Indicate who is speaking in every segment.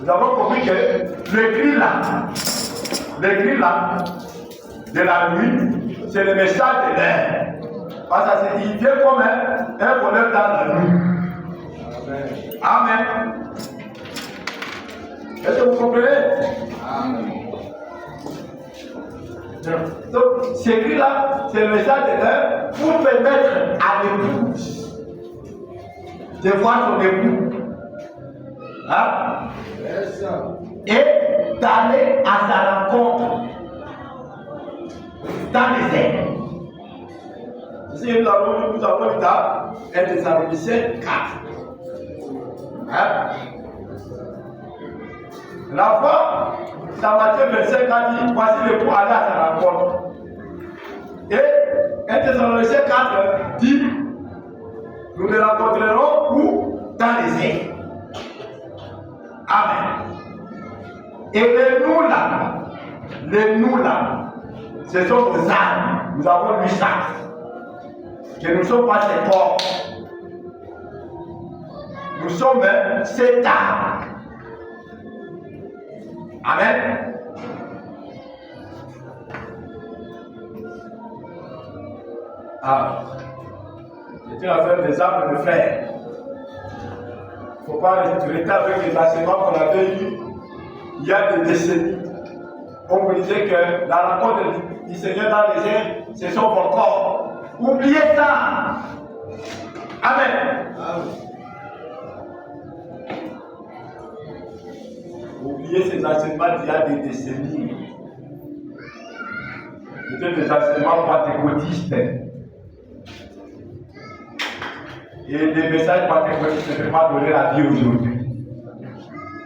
Speaker 1: Nous avons compris que le cri là, de la nuit, c'est le message de l'air. Parce qu'il vient comme un voleur dans la nuit. Amen. Est-ce que vous comprenez? Amen. Donc, ce cri-là, c'est le message de l'air pour permettre à l'épouse de voir son époux. Hein? Et d'aller à sa rencontre dans les airs. Ici, nous avons lu dans 1 Thessaloniciens 4. Hein? La femme, dans Matthieu 25, a dit voici l'époux aller à sa rencontre. Et 1 Thessaloniciens 4 dit nous les rencontrerons où? Dans les airs. Amen. Et les nous là, ce sont nos âmes. Nous avons lu ça. Que nous ne sommes pas ces corps. Nous sommes cette âme. Amen. Ah. C'est une affaire des âmes de frères. Il ne faut pas rester avec les enseignements qu'on avait eus il y a des décennies. On vous disait que la rencontre du Seigneur dans les airs, c'est son corps. Oubliez ça. Amen. Oubliez ces enseignements d'il y a des décennies. C'était des enseignements pentecôtistes. Et les messages pentecôtistes ne peuvent pas donner la vie aujourd'hui.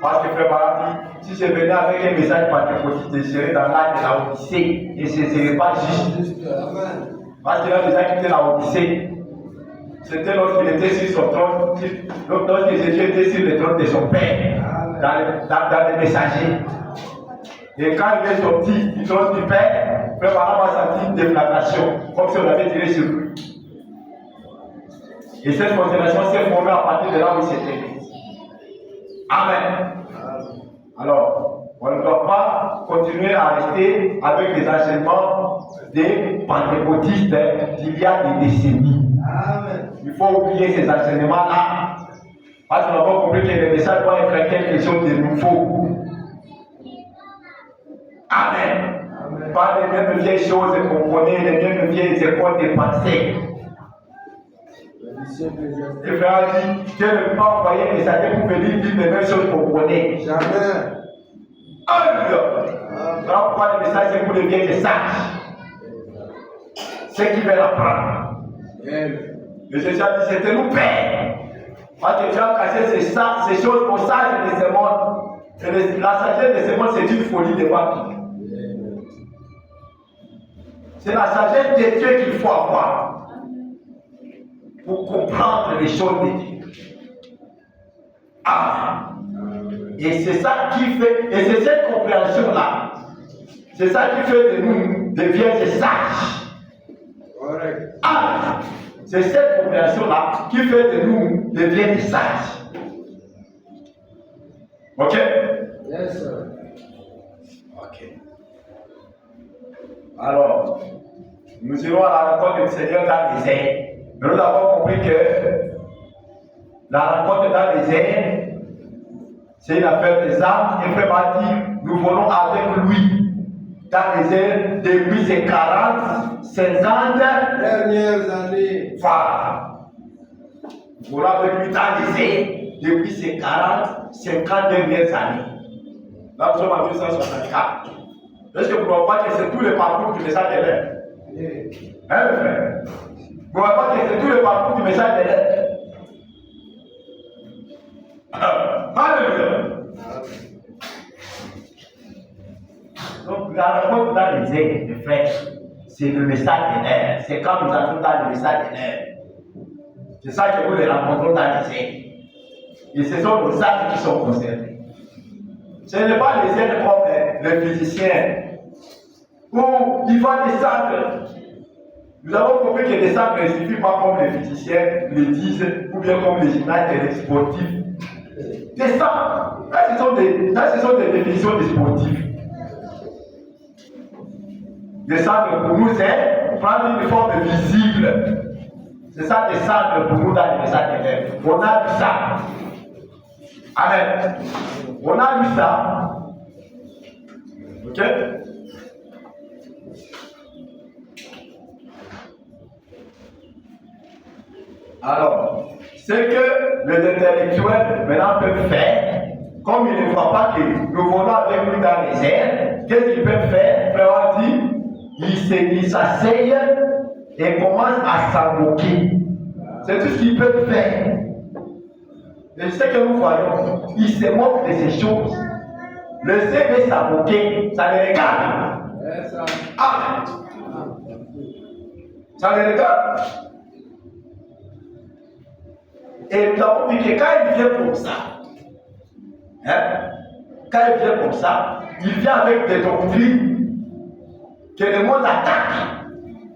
Speaker 1: Parce que Frère Barami, si je venais avec un message pentecôtiste, je serais dans l'âge de la Odyssée et ce ne serait pas juste. Parce qu'il a déjà quitté la Odyssée. C'était lorsqu'il était sur son trône, lorsque Jésus était sur le trône de son Père, dans les messagers. Et quand il est sorti du trône du Père, Frère Barami a senti une déflagration, comme si on avait tiré sur lui. Et cette constellation s'est formée à partir de là où il s'était mis. Amen. Alors, on ne doit pas continuer à rester avec les enseignements des pentecôtistes d'il y a des décennies. Amen. Il faut oublier ces enseignements-là. Parce qu'on n'a pas compris que le message doit être quelque chose de nouveau. Amen. Amen. Pas les mêmes vieilles choses qu'on connaît, les mêmes vieilles écoles de pensée. Le frère a dit Dieu ne peut pas envoyer les messagers pour venir dire les mêmes choses qu'on connaît. Jamais. Voilà pourquoi le message c'est pour les vieilles et sages. Ceux qui veulent apprendre. Le Jésus a dit c'était nous père. Parce que Dieu a caché ces choses aux sages de ce monde. Et la sagesse de ce monde c'est une folie devant Dieu. C'est la sagesse de Dieu qu'il faut avoir. Pour comprendre les choses de Dieu. Amen. Et c'est ça qui fait, et c'est cette compréhension-là, c'est ça qui fait de nous des vieilles sages. Amen. C'est cette compréhension-là qui fait de nous des vieilles sages. Ok? Yes, sir. Ok. Alors, nous irons à la rencontre du Seigneur dans les airs. Mais nous avons compris que la rencontre dans les airs, c'est une affaire des âmes. Et Frère m'a dit, nous volons avec lui dans les airs depuis ses 40, 50 dernières années. Voilà. Nous volons avec lui dans les airs depuis ses 40, 50 dernières années. Là, nous sommes en 1964. Est-ce que vous ne voyez pas que c'est tout le parcours du message de l'air? Hein, frère? Vous ne voyez pas que c'est tout le parcours du message de l'air? Alléluia. Donc, la rencontre dans les airs, mes frères, c'est le message de l'air. C'est quand nous entrons dans le message de l'air. C'est ça que nous les rencontrons dans les airs. Et ce sont nos actes qui sont concernés. Ce n'est pas les airs comme les physiciens, où il va descendre. Nous avons compris que descendre ne suffit pas comme les physiciens le disent, ou bien comme les gymnastes et les sportifs. C'est ça. Ça, ce sont des définitions des sportifs. Descendre pour nous, c'est prendre une forme visible. C'est ça, descendre pour nous dans les messages de rêve. On a vu ça. Amen. On a vu ça. Ok? Alors, ce que les intellectuels maintenant peuvent faire, comme ils ne voient pas que nous volons avec lui dans les airs, qu'est-ce qu'ils peuvent faire? Frère dit, ils s'asseyent et commencent à s'en moquer. C'est tout ce qu'ils peuvent faire. Et ce que nous voyons, ils se moquent de ces choses. Le CV s'en moquer, ça les regarde. Amen. Ça les regarde. Et nous avons vu que quand il vient comme ça, quand il vient comme ça, il vient avec des doctrines que le monde attaque.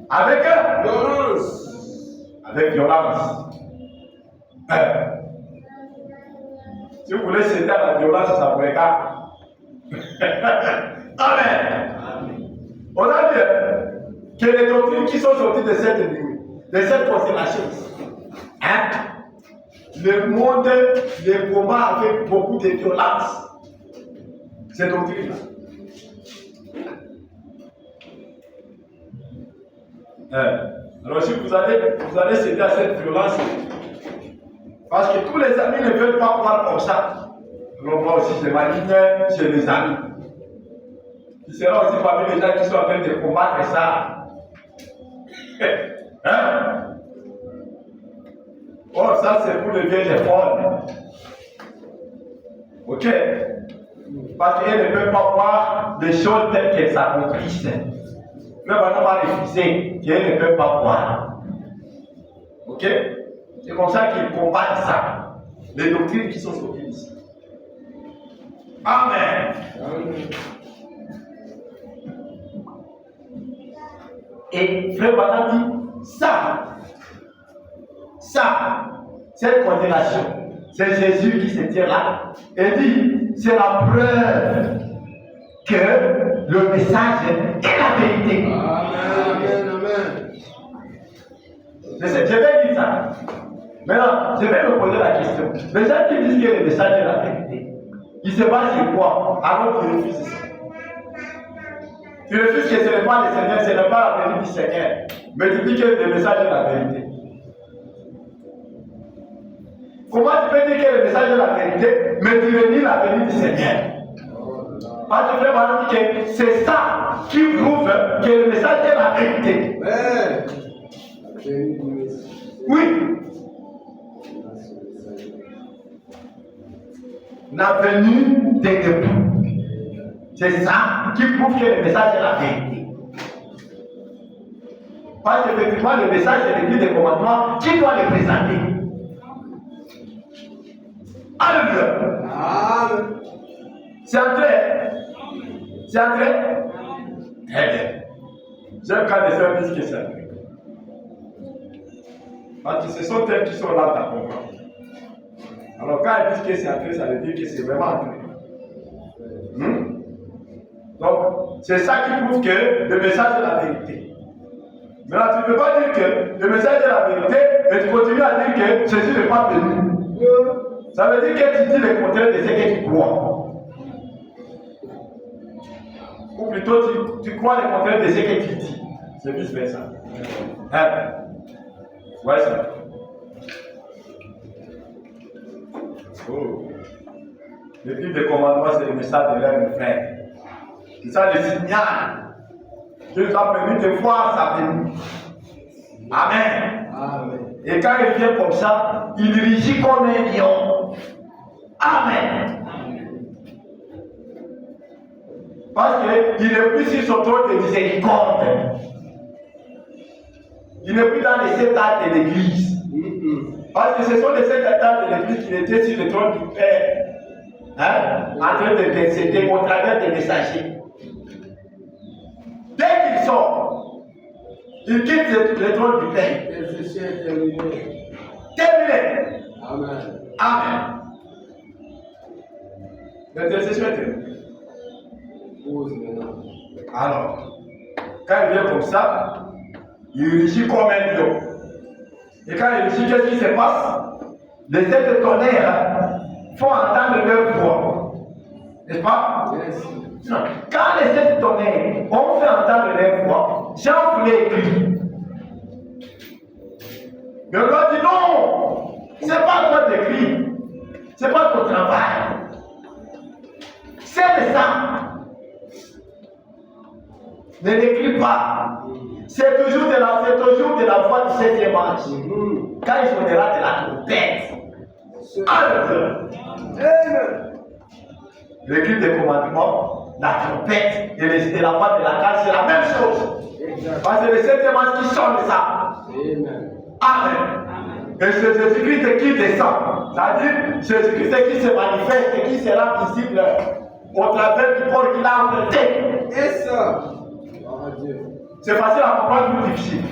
Speaker 1: Avec violence. Avec violence. Si vous voulez céder à la violence, ça vous regarde. Amen. On a vu que les doctrines qui sont sorties de cette constellation, le monde les combat avec beaucoup de violence. Ces doctrines-là. Alors si vous allez céder à cette violence, parce que tous les amis ne veulent pas croire comme ça. Alors moi aussi, je m'aligne chez les amis. Il sera aussi parmi les gens qui sont en train de combattre ça. Oh, ça c'est pour les vieilles folles. Ok? Parce qu'elles ne peuvent pas voir les choses telles qu'elles s'accomplissent. Mais on va refuser qu'elles ne peuvent pas voir. Ok? C'est comme ça qu'ils combattent ça. Les doctrines qui sont sorties ici. Amen. Et Frère Bana dit, cette condamnation, c'est Jésus qui se tient là et dit, c'est la preuve que le message est la vérité.
Speaker 2: Amen, amen.
Speaker 1: Je vais dire ça. Maintenant, je vais me poser la question. Les gens qui disent que le message est la vérité, ils se basent sur quoi alors qu'ils refusent ça? Tu refuses que ce n'est pas le Seigneur, ce n'est pas la vérité du Seigneur. Mais tu dis que le message est la vérité. Comment tu peux dire que le message est la vérité, mais tu renies la vérité du Seigneur? Parce que frère que c'est ça qui prouve que le message est la vérité. Oui. La venue des époux. C'est ça qui prouve que le message est la vérité. Parce qu'effectivement, le message est l'écrit des commandements, qui doit le présenter? Alléluia. Amen. C'est entré. C'est entré. Très bien. J'aime quand les sœurs disent que c'est entré. Parce que ce sont elles qui sont là à comprendre. Alors quand elles disent que c'est entré, ça veut dire que c'est vraiment entré. Donc, c'est ça qui prouve que le message est la vérité. Maintenant, tu ne peux pas dire que le message est la vérité et tu continues à dire que Jésus n'est pas venu. Ça veut dire que tu dis le contraire de ce que tu crois. Ou plutôt, tu crois le contraire de ce que tu dis. C'est vice versa. Ouais, ça. Oh. Le livre des commandements, c'est le message de l'un, frère. C'est ça le signal. Dieu nous a permis de voir sa venue. Amen. Amen. Et quand il vient comme ça, il rugit comme un lion. Amen. Parce qu'il n'est plus sur son trône de miséricorde. Il n'est plus dans les sept actes de l'église. Parce que ce sont les sept actes de l'église qui étaient sur le trône du Père. En train de décéder au travers des messagers. Dès qu'ils sortent, ils quittent le trône du Père. Terminé. Amen. Amen. L'intercession est terminée. Alors, quand il vient comme ça, il rugit comme un lion. Et quand il rugit, qu'est-ce qui se passe? Les sept tonnerres font entendre leur voix. N'est-ce pas?
Speaker 2: Yes.
Speaker 1: Non. Quand les sept tonnerres ont fait entendre leur voix, Jean voulait écrire. Mais on lui a dit non, c'est pas toi d'écrire, c'est pas ton travail. C'est de ça. Ne l'écris pas. C'est toujours de la voix du septième ange. Quand il sonnera de la trompette. Alléluia. Le cri des commandements, la trompette et la voix de la cage, c'est la même chose. Parce que le septième ange qui sonne ça. Amen. Et c'est Jésus-Christ qui descend. C'est-à-dire Jésus-Christ qui se manifeste et qui sera visible au travers du corps qu'il a emprunté.
Speaker 2: Et ça.
Speaker 1: C'est facile à comprendre, plus difficile.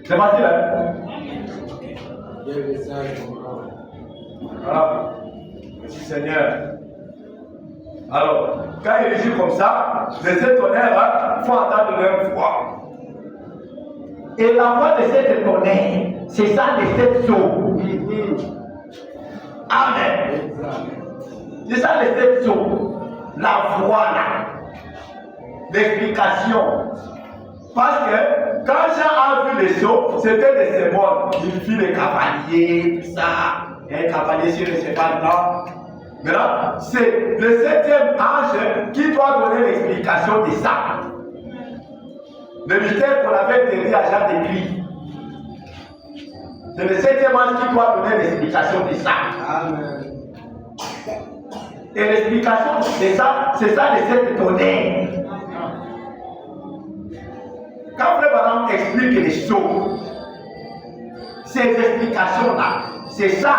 Speaker 1: C'est facile, hein? Voilà. Merci Seigneur. Alors, quand il rugit comme ça, les sept tonnerres font entendre leur voix. Et la voix de sept tonnerres, c'est ça les sept sceaux. Amen. C'est ça les sept sceaux. La voix là. L'explication. Parce que quand Jean a vu les sceaux, c'était des symboles. Il vit les cavaliers, tout ça. Un cavalier sur le cheval blanc. Maintenant, c'est le septième ange qui doit donner l'explication de ça. Le mystère qu'on avait interdit à Jean d'écrire. C'est le septième ange qui doit donner l'explication de ça.
Speaker 2: Amen.
Speaker 1: Et l'explication de ça, c'est ça les sept tonnerres. Quand Frère Branham explique les choses, ces explications-là, c'est ça,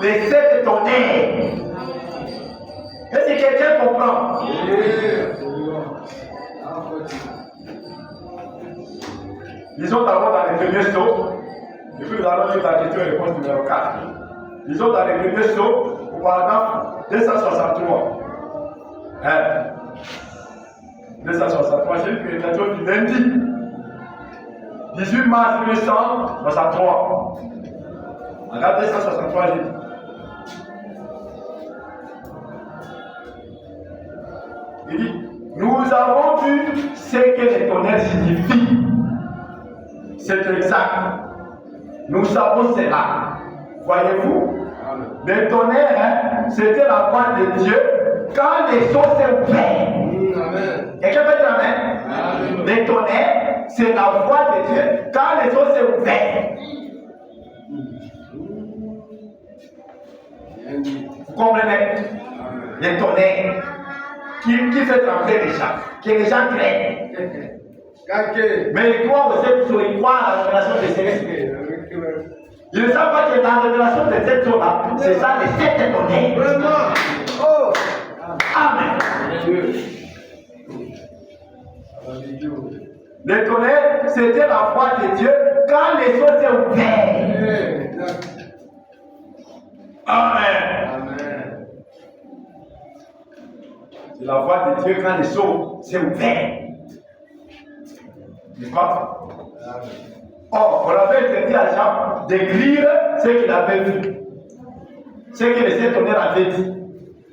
Speaker 1: les sept tonnerres. Est-ce que quelqu'un comprend? Lisons d'abord dans les premiers sauts, et puis nous allons lire la question et réponse numéro 4. Lisons dans les premiers sauts, au paragraphe 263. 263, j'ai une prédication du lundi. 18 mars 1963. Regarde 263, j'ai dit. Il dit, nous avons vu ce que les tonnerres signifient. C'est exact. Nous savons cela. Voyez-vous? Les tonnerres, hein, c'était la voix de Dieu quand les eaux s'est ouvertes. Quelqu'un peut dire amen? Amen. Les tonnerres, c'est la voix de Dieu quand les eaux s'est ouvertes. Vous comprenez? Les tonnerres qui fait trembler les gens, que les gens craignent. Mais ils croient aux sept jours, ils croient à la révélation des célestes. Ils ne savent pas que la révélation des sept jours, c'est ça les sept tonnerres.
Speaker 2: Vraiment. Oh.
Speaker 1: Amen. Les tonnerres, c'était la voix de Dieu quand les eaux s'est ouvertes. Amen.
Speaker 2: Amen.
Speaker 1: C'est la voix de Dieu quand les eaux s'est ouvertes. N'est-ce pas? Or, on avait interdit à Jean d'écrire ce qu'il avait vu. Ce que les sept tonnerres avaient dit.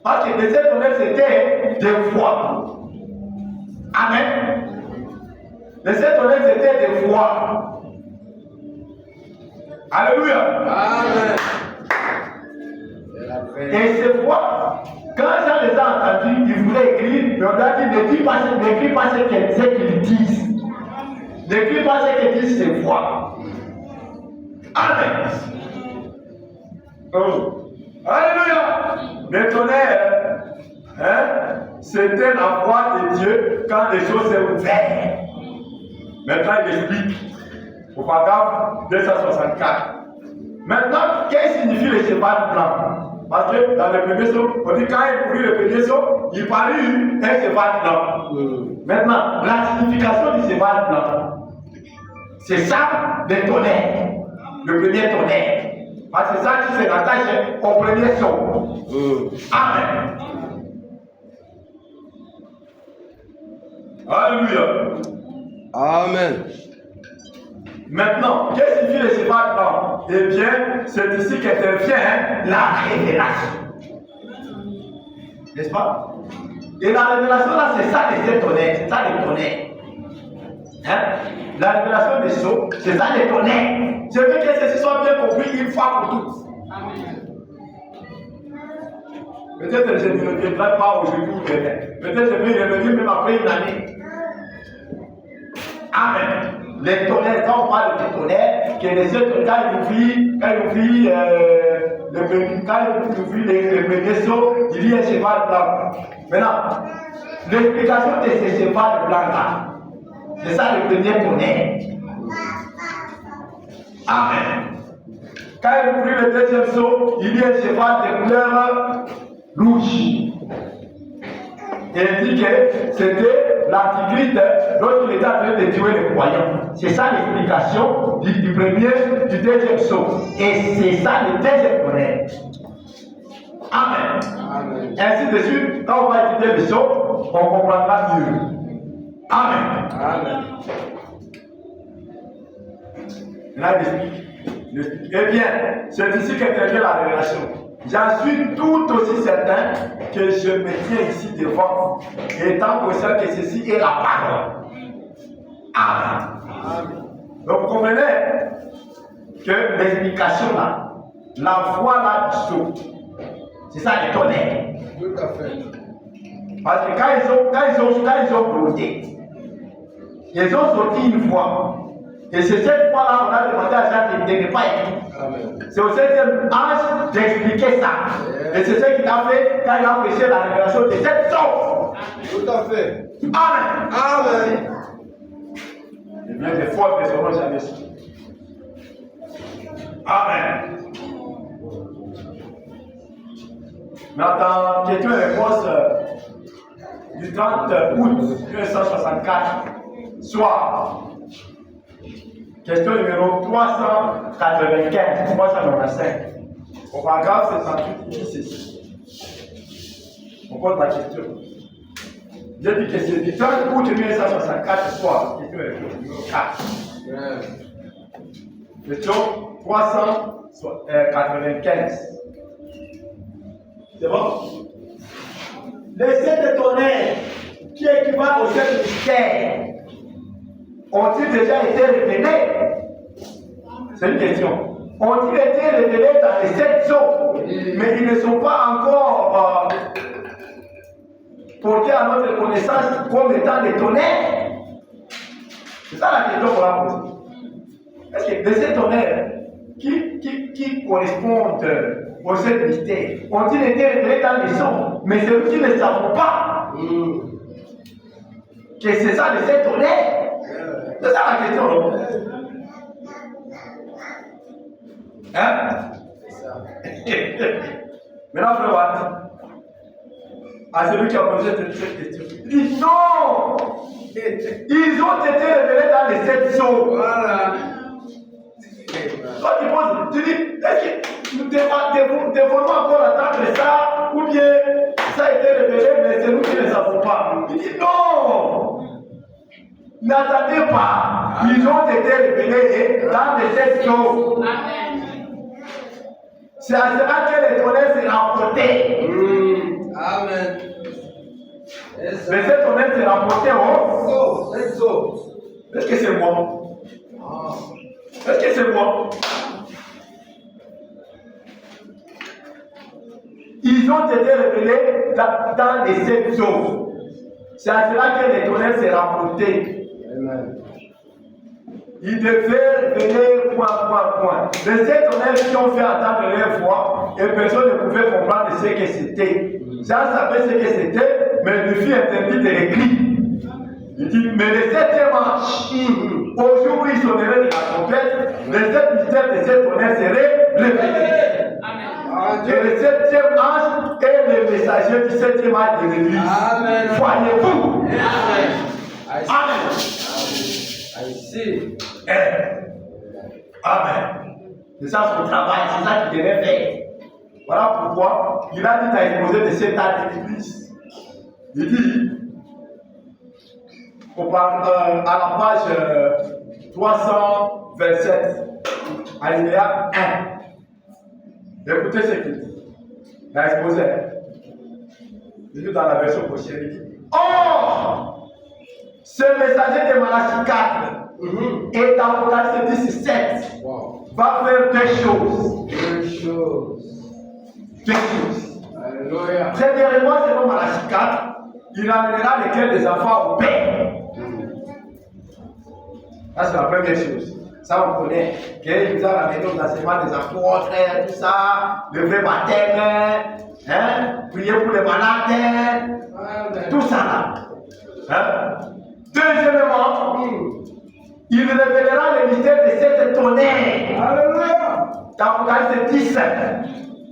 Speaker 1: Parce que les sept tonnerres, c'était des voix. Amen. Les sept tonnerres, c'était des voix. Alléluia.
Speaker 2: Amen.
Speaker 1: Et ces voix, quand Jean les a entendus, il voulait écrire, mais on lui a dit, n'écris pas ce qu'ils disent. N'écris pas ce que disent ces voix. Amen. Oh. Alléluia. Les tonnerres, hein, c'était la voix de Dieu quand les choses s'est ouvertes. Maintenant, il explique au paragraphe 264. Maintenant, qu'est-ce que signifie le cheval blanc? Parce que dans le premier saut, on dit quand il prit le premier saut, il parut un cheval blanc. Maintenant, la signification du cheval blanc, c'est ça le tonnerre, le premier tonnerre. Parce que c'est ça qui se rattache au premier saut. Amen. Alléluia.
Speaker 2: Amen.
Speaker 1: Maintenant, qu'est-ce qui signifie le séparat blanc? Eh bien, c'est ici qu'intervient la révélation. N'est-ce pas? Et la révélation là, c'est ça les tonnerres, c'est ça les tonnerres. Hein? La révélation des sceaux, c'est ça les tonnerres. Je veux que ceci soit bien compris une fois pour toutes. Peut-être que je ne reviendrai pas aujourd'hui ou demain. Peut-être que je vais revenir même après une année. Amen. Les tonnerres, quand on parle de tonnerres, que les autres, quand ils ouvrent les premiers sauts, il y a un cheval blanc. Maintenant, l'explication de ce cheval blanc là, c'est ça le premier tonnerre. Amen. Quand il ouvre le deuxième saut, il y a un cheval de couleur rouge. Et il dit que c'était l'antichrist lorsqu'il était en train de tuer les croyants. C'est ça l'explication du premier, du deuxième saut. Et c'est ça le deuxième tonnerre. Amen. Amen. Ainsi de suite, quand on va étudier le saut, on comprendra mieux. Amen. Amen. Là, il explique. Eh bien, c'est ici qu'intervient la révélation. J'en suis tout aussi certain que je me tiens ici devant, étant conscient que ceci est la parole. Amen. Amen. Donc, vous comprenez que l'explication là, la foi là du saut, c'est ça les tonnerres.
Speaker 2: Tout à fait.
Speaker 1: Parce que quand ils ont brûlé, ils ont sorti une fois. Et c'est cette fois-là qu'on a demandé à Jean de ne pas écrire. C'est au 7e âge d'expliquer ça. Et c'est ce qu'il a fait quand il a prêché la révélation de cette sorte.
Speaker 2: Tout à fait.
Speaker 1: Amen.
Speaker 2: Amen.
Speaker 1: Et bien des fois, ils ne seront jamais su. Amen. Maintenant, question et réponse du 30 août 1964, soir. Question numéro 395, 395. Au paragraphe 78, il dit ceci. On pose la question. J'ai dit que c'est du 30 août 1964, soir. Question numéro 4. Question 395. C'est bon? Les sept tonnerres qui équivalent aux sept mystères ont-ils déjà été révélés? C'est une question. Ont-ils été révélés dans les sept eaux, mais ils ne sont pas encore portés à notre connaissance comme étant des tonnerres? C'est ça la question qu'on va poser. Est-ce que de ces tonnerres qui correspondent aux sept mystères ont-ils été révélés dans les eaux, mais ceux qui ne savent pas que c'est ça les sept tonnerres? C'est ça la question, non? Hein? Maintenant, frère Watt, à celui qui a posé cette question, il dit non! Ils ont été révélés dans les sept eaux. Voilà. Toi, tu dis, est-ce que nous devons encore attendre ça? Ou bien ça a été révélé, mais c'est nous qui ne savons pas. Il dit non! N'attendez pas. Ils ont été révélés dans les sept eaux. C'est à cela que les tonnerres se rapportaient.
Speaker 2: Amen.
Speaker 1: Mais ces tonnerres se rapportaient aux
Speaker 2: sept eaux.
Speaker 1: Est-ce que c'est moi? Est-ce que c'est moi? Ils ont été révélés dans les sept eaux. C'est à cela que les tonnerres se rapportaient. Amen. Ils devaient venir point. Les sept tonnerres qui ont fait attendre leur voix, et personne ne pouvait comprendre ce que c'était. Jean savait ce que c'était, mais il lui fut interdit de l'écrire. Il dit, mais le septième ange, au jour où il sonnerait de la trompette, les sept mystères de sept tonnerres seraient révélés. Et le septième ange est le messager du septième ange de l'église. Voyez-vous? Amen.
Speaker 2: I see.
Speaker 1: Amen. C'est ça son travail, c'est ça qu'il devait faire. Voilà pourquoi il a dit à exposer de cet âge de l'église. Il dit, à la page 327, alinéa 1. Écoutez ce qu'il dit. Il a exposé. Il dit dans la version prochaine, il dit: Or, ce messager de Malachie 4 et d'Apocalypse 17 va faire deux choses. Deux choses.
Speaker 2: Alléluia.
Speaker 1: Premièrement, selon Malachie 4, il amènera les cœurs des enfants au Père. Ça, c'est la première chose. Ça, on connaît. Qu'il nous a ramené aux enseignements des apôtres, tout ça, le vrai baptême, prier pour les malades, tout ça là. Deuxièmement, il révélera le mystère de cette tonnerre.
Speaker 2: Alléluia.
Speaker 1: D'Apocalypse 10,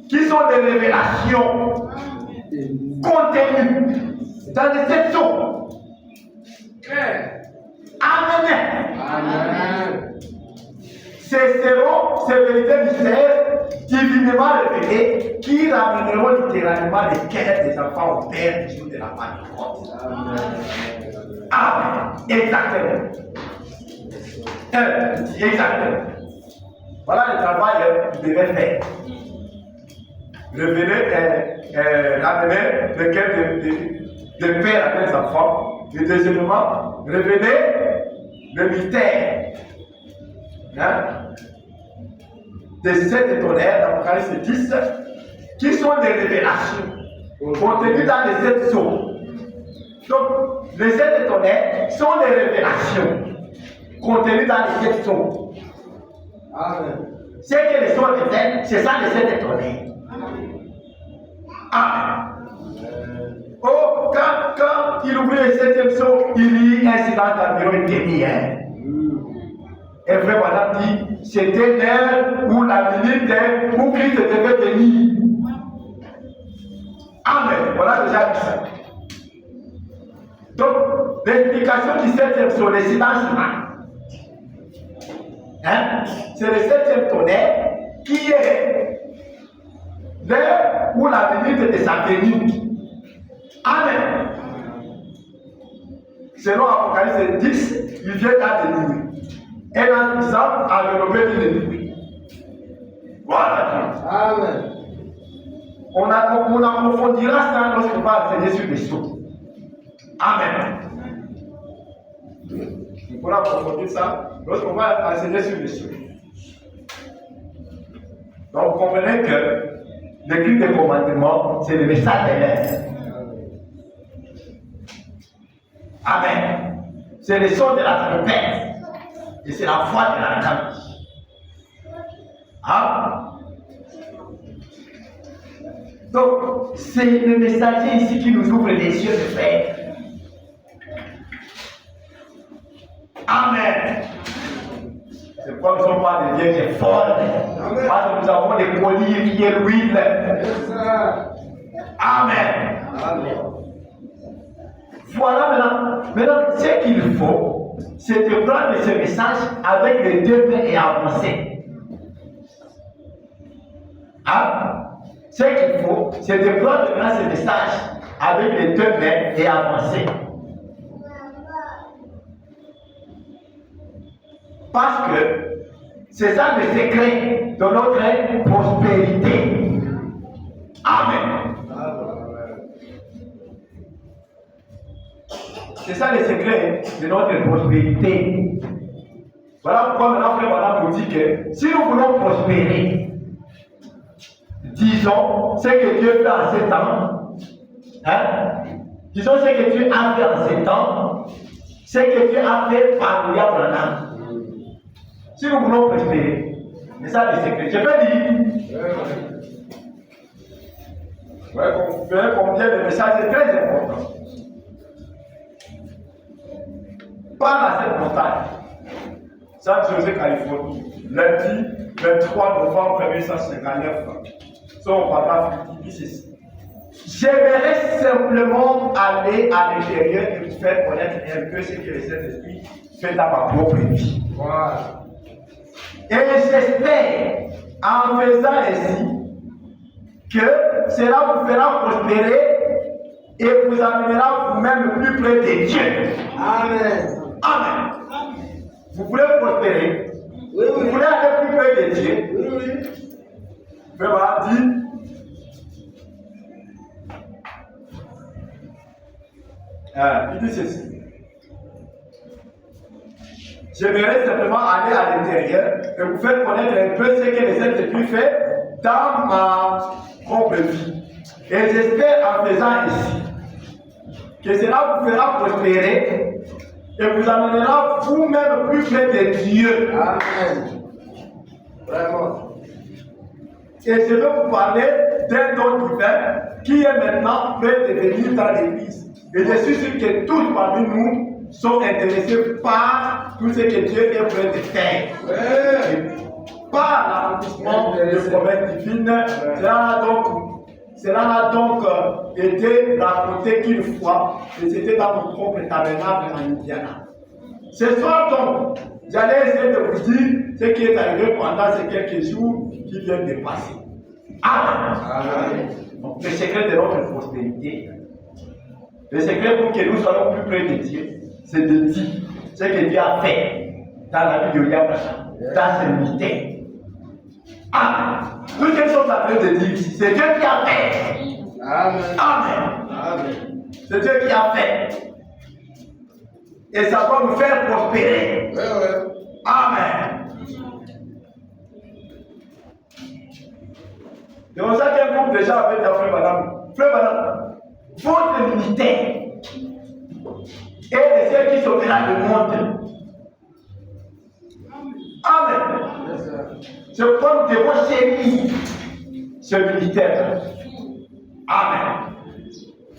Speaker 1: qui sont des révélations contenues dans les sept sceaux. Amen.
Speaker 2: Amen.
Speaker 1: Ce seront ces vérités mystères divinement révélées qui ramèneront littéralement les cœurs des enfants au Père du jour de la Pentecôte. Amen. Exactement. Exactement. Voilà le travail qu'il devait faire. Ramener le cœur de père à des enfants. Et deuxièmement, révéler le mystère de sept tonnerres d'Apocalypse 10 qui sont des révélations contenues dans les sept sceaux. Donc, les sept tonnerres sont des révélations contenues dans les sept sceaux.
Speaker 2: Amen.
Speaker 1: Ce que les sceaux étaient, c'est ça les sept tonnerres. Amen. Oh, quand il ouvrit le septième sceau, il y a un silence d'environ une demi-heure. Et frère madame dit, c'était l'heure où la minute où Christ devait venir. Amen. Voilà déjà dit ça. Donc, l'explication du septième sceau, le silence c'est le septième tonnerre qui est l'heure où la minute de sa venue. Amen. Selon Apocalypse 10, il vient dans les nuits. Et dans disant, enveloppé d'une nuit. Voilà.
Speaker 2: Amen.
Speaker 1: On approfondira ça lorsqu'on va enseigner sur les sceaux. Amen. On pourra approfondir ça lorsqu'on va enseigner sur les sceaux. Donc, vous comprenez que l'écrit des commandements, c'est le message de l'air. Amen. C'est le son de la trompette. Et c'est la voix de l'archange. Donc, c'est le messager ici qui nous ouvre les yeux de frère. Amen. C'est pourquoi nous ne sommes pas des vieilles folles. Parce que nous avons des colliers qui est l'huile. Amen.
Speaker 2: Amen.
Speaker 1: Voilà maintenant ce qu'il faut, c'est de prendre ce message avec les deux mains et avancer. Ce qu'il faut, c'est de prendre maintenant ce message avec les deux mains et avancer. Parce que c'est ça le secret de notre prospérité. Amen. C'est ça le secret de notre prospérité. Voilà pourquoi maintenant, frère, madame nous dit que si nous voulons prospérer, disons ce que Dieu fait en ces temps, disons ce que Dieu a fait en ces temps, ce que Dieu a fait par William Branham. Si nous voulons prospérer, c'est ça le secret. Je peux dire, vous verrez combien le message est très important. Parle à cette montagne, San José, Californie, lundi 23 novembre 1959. Son papa dit ceci. J'aimerais simplement aller à l'intérieur et vous faire connaître un peu ce que le Saint-Esprit fait dans ma propre vie.
Speaker 2: Voilà.
Speaker 1: Et j'espère, en faisant ainsi, que cela vous fera prospérer et vous amènera vous-même plus près de Dieu.
Speaker 2: Amen.
Speaker 1: Amen. Vous voulez prospérer?
Speaker 2: Oui,
Speaker 1: Vous
Speaker 2: oui.
Speaker 1: voulez aller plus près de Dieu?
Speaker 2: Oui, oui.
Speaker 1: Frère Branham dit, il dit ceci. J'aimerais simplement aller à l'intérieur et vous faire connaître un peu ce que les Saints-Esprits fait dans ma propre vie. Et j'espère en faisant ici que cela vous fera prospérer et vous amènera vous-même plus près de Dieu.
Speaker 2: Amen. Vraiment.
Speaker 1: Et je vais vous parler d'un don divin qui est maintenant prêt de venir dans l'église. Et je suis sûr que tous parmi nous sont intéressés par tout ce que Dieu est prêt de faire.
Speaker 2: Ouais.
Speaker 1: Par l'accomplissement de promesses divines, cela a donc été raconté qu'une fois, et c'était dans mon propre tabernacle en Indiana. Ce soir donc, j'allais essayer de vous dire ce qui est arrivé pendant ces quelques jours qui viennent de passer. Amen.
Speaker 2: Amen.
Speaker 1: Donc, le secret de notre prospérité, le secret pour que nous soyons plus près de Dieu, c'est de dire ce que Dieu a fait dans la vie de William Branham, dans ses ministères. Amen. Toutes ces choses à de dire ici, c'est Dieu qui a fait.
Speaker 2: Amen.
Speaker 1: Amen.
Speaker 2: Amen.
Speaker 1: C'est Dieu qui a fait. Et ça va nous faire prospérer.
Speaker 2: Ouais, ouais.
Speaker 1: Amen. C'est pour ça qu'un groupe de gens avait dit à Frère Branham, Frère Branham, votre ministère est celle qui sauvera le monde. Amen.
Speaker 2: Yes, sir.
Speaker 1: C'est pourquoi nous devons chérir ce ministère. Amen.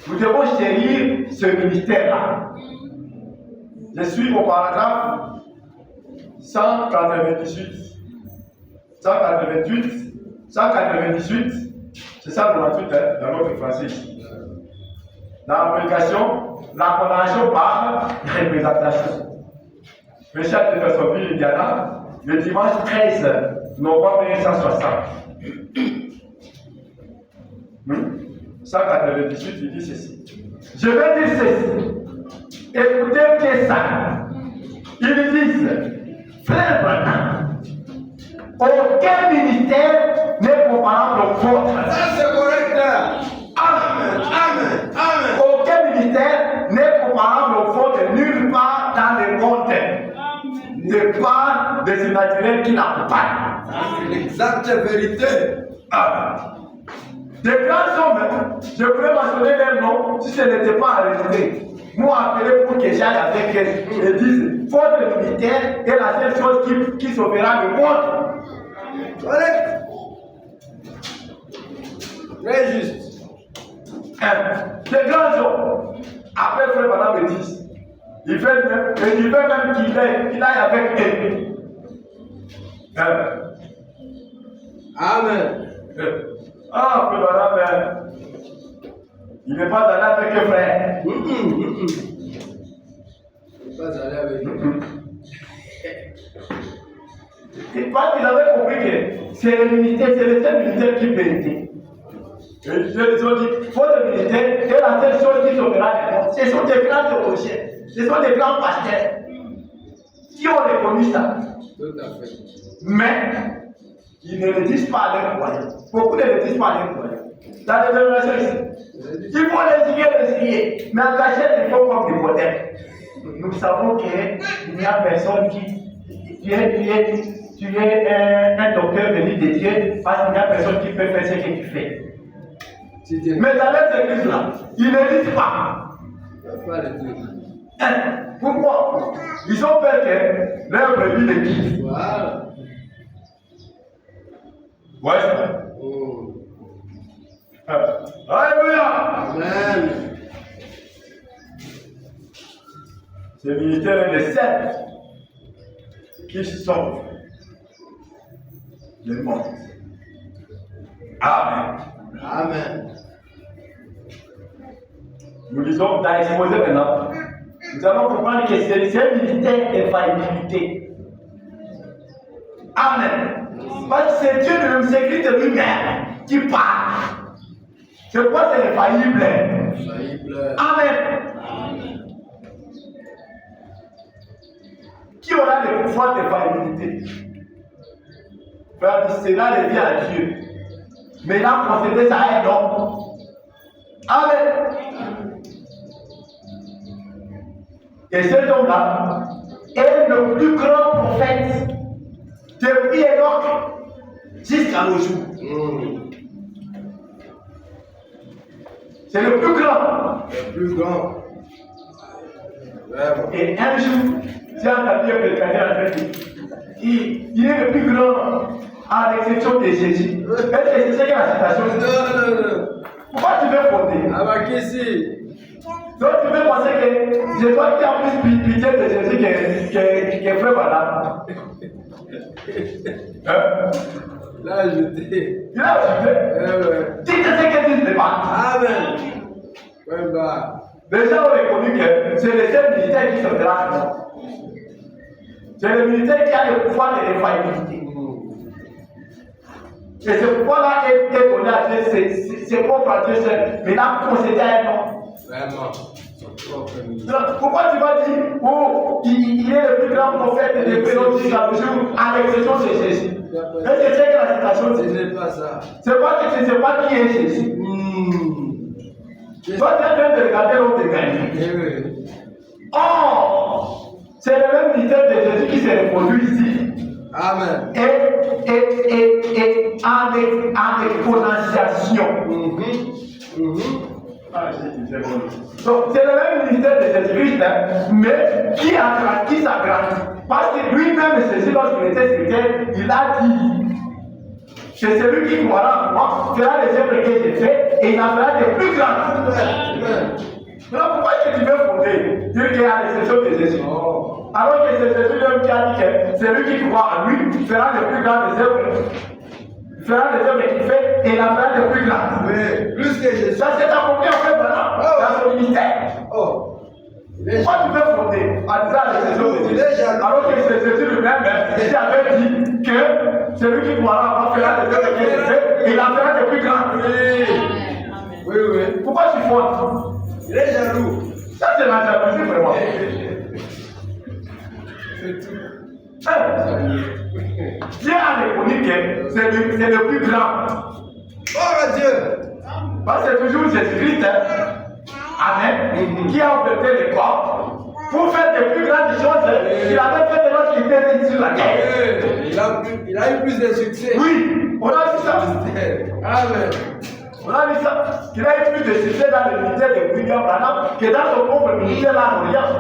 Speaker 1: Nous devons chérir ce ministère-là. Je suis au paragraphe 198, 188, 198, c'est ça dans notre français ici. Dans l'application, la condamnation par représentation. Le chef de Jeffersonville, Indiana, le dimanche 13 novembre 1960. 198, il dit ceci. Je vais dire ceci. Écoutez bien ça. Ils disent, Frère Branham, aucun ministère n'est comparable au vôtre.
Speaker 2: Ça, c'est correct. Amen. Amen. Amen.
Speaker 1: Aucun ministère n'est comparable au vôtre nulle part dans le monde. De part des surnaturels qui l'accompagnent.
Speaker 2: C'est l'exacte vérité.
Speaker 1: Amen. Des grands hommes, je pourrais mentionner leur nom si ce n'était pas enregistré. M'ont appelé pour que j'aille avec eux et disent votre ministère est la seule chose qui sauvera le monde.
Speaker 2: Correct. Très juste.
Speaker 1: Des grands hommes, après Frère Branham me dit, il veut même qu'il aille avec eux.
Speaker 2: Amen.
Speaker 1: Ah, Frère Branham, il n'est pas allé avec eux, frère.
Speaker 2: Pas aller avec lui.
Speaker 1: Et quand ils avaient compris que c'est le ministère, c'est le seul ministère qui peut aider. Et ils ont dit, votre ministère est la seule chose qui sauvera les mondes. Ce sont des grands théologiens, ce sont des grands pasteurs qui ont reconnu ça.
Speaker 2: Tout à fait.
Speaker 1: Mais ils ne le disent pas à leurs croyants. Beaucoup ne le disent pas à leurs croyants. La révélation ici. Ils vont les signer. Mais en cachette, ils font comme des modèles. Nous savons qu'il n'y a personne tu es un docteur venu de Dieu parce qu'il n'y a personne qui peut faire ce que tu fais. Mais dans les églises là, ils ne disent pas.
Speaker 2: Pas le truc.
Speaker 1: Pourquoi? Ils ont peur que leur brebis les quitte.
Speaker 2: Voilà.
Speaker 1: Ouais.
Speaker 2: Oh.
Speaker 1: Alléluia.
Speaker 2: Amen.
Speaker 1: Ce ministère est le seul qui sauve le monde. Amen.
Speaker 2: Amen.
Speaker 1: Nous lisons dans l'exposé maintenant. Nous allons comprendre que c'est un ministère d'infaillibilité. Amen. Parce que c'est Dieu de lui-même, c'est Christ lui-même qui parle. C'est quoi c'est infaillible? Amen. Qui aura le pouvoir de faillibilité? Frère, cela revient à Dieu. Maintenant, concéder ça à un homme. Amen. Et cet homme-là est le plus grand prophète depuis Enoch jusqu'à nos jours. C'est le plus grand.
Speaker 2: Le plus grand.
Speaker 1: Et un jour, j'ai entendu un prédicateur en train de dire, il est le plus grand à l'exception de Jésus. Est-ce que c'est ça qui est la citation?
Speaker 2: Non.
Speaker 1: Pourquoi tu veux fonder? Donc tu veux penser que c'est toi qui as plus pitié de Jésus que frère Madame. Hein?
Speaker 2: Là, ajouté.
Speaker 1: Il a ajouté. Tu sais ce que disent les banques.
Speaker 2: Amen.
Speaker 1: Les gens ont reconnu que c'est le seul militaire qui se fera. C'est le militaire qui a le pouvoir de l'infaillibilité. Et ce pouvoir-là est donné à Dieu, c'est propre à Dieu seul. Mais là, concédé à un homme.
Speaker 2: Vraiment.
Speaker 1: Pourquoi tu vas dire, oh, il est le plus grand prophète de Pénon jusqu'à nos jours, à l'exception de Jésus? Est-ce que c'est que la citation?
Speaker 2: Ce n'est pas ça.
Speaker 1: C'est pas que tu ne sais pas qui est Jésus. Toi, tu es en train de regarder l'homme de Galilée. Oh, c'est le même militaire de Jésus qui s'est reproduit ici.
Speaker 2: Amen.
Speaker 1: Et en exponentiation. Donc, c'est le même ministère de Jésus-Christ, mais qui s'agrandit. Parce que lui-même, Jésus, lorsqu'il était secrétaire, il a dit, c'est celui qui croira en moi, fera les œuvres que j'ai faites, et il en fera des plus grandes. Alors, pourquoi est-ce que tu veux fonder? Dire qu'il y a l'exception de Jésus. Alors que c'est Jésus lui-même qui a dit que celui qui croit en lui fera les plus grandes œuvres. Il fera les œuvres qu'il fait et il en fera les plus grandes.
Speaker 2: Oui, plus que Jésus.
Speaker 1: Ça s'est accompli en fait maintenant dans son ministère. Pourquoi tu veux fonder en disant l'exception de Jésus? Alors que c'est Jésus lui-même qui avait dit que celui qui croira en moi fera les œuvres qu'il fait et il en fera les plus grandes.
Speaker 2: Oui.
Speaker 1: Pourquoi tu fondes?
Speaker 2: Il est jaloux.
Speaker 1: Ça c'est la jalousie vraiment. Dieu a reconnu que c'est le plus grand.
Speaker 2: Oh Dieu!
Speaker 1: Parce que c'est toujours Jésus-Christ, Amen, qui a ouvert le corps pour faire de plus grandes choses qu'il avait fait lorsqu'il était né sur la terre.
Speaker 2: Il a eu plus de succès.
Speaker 1: Oui, on a vu ça.
Speaker 2: Amen.
Speaker 1: On a vu ça. Qu'il a eu plus de succès dans le ministère de William Branham que dans son propre ministère là en Orient.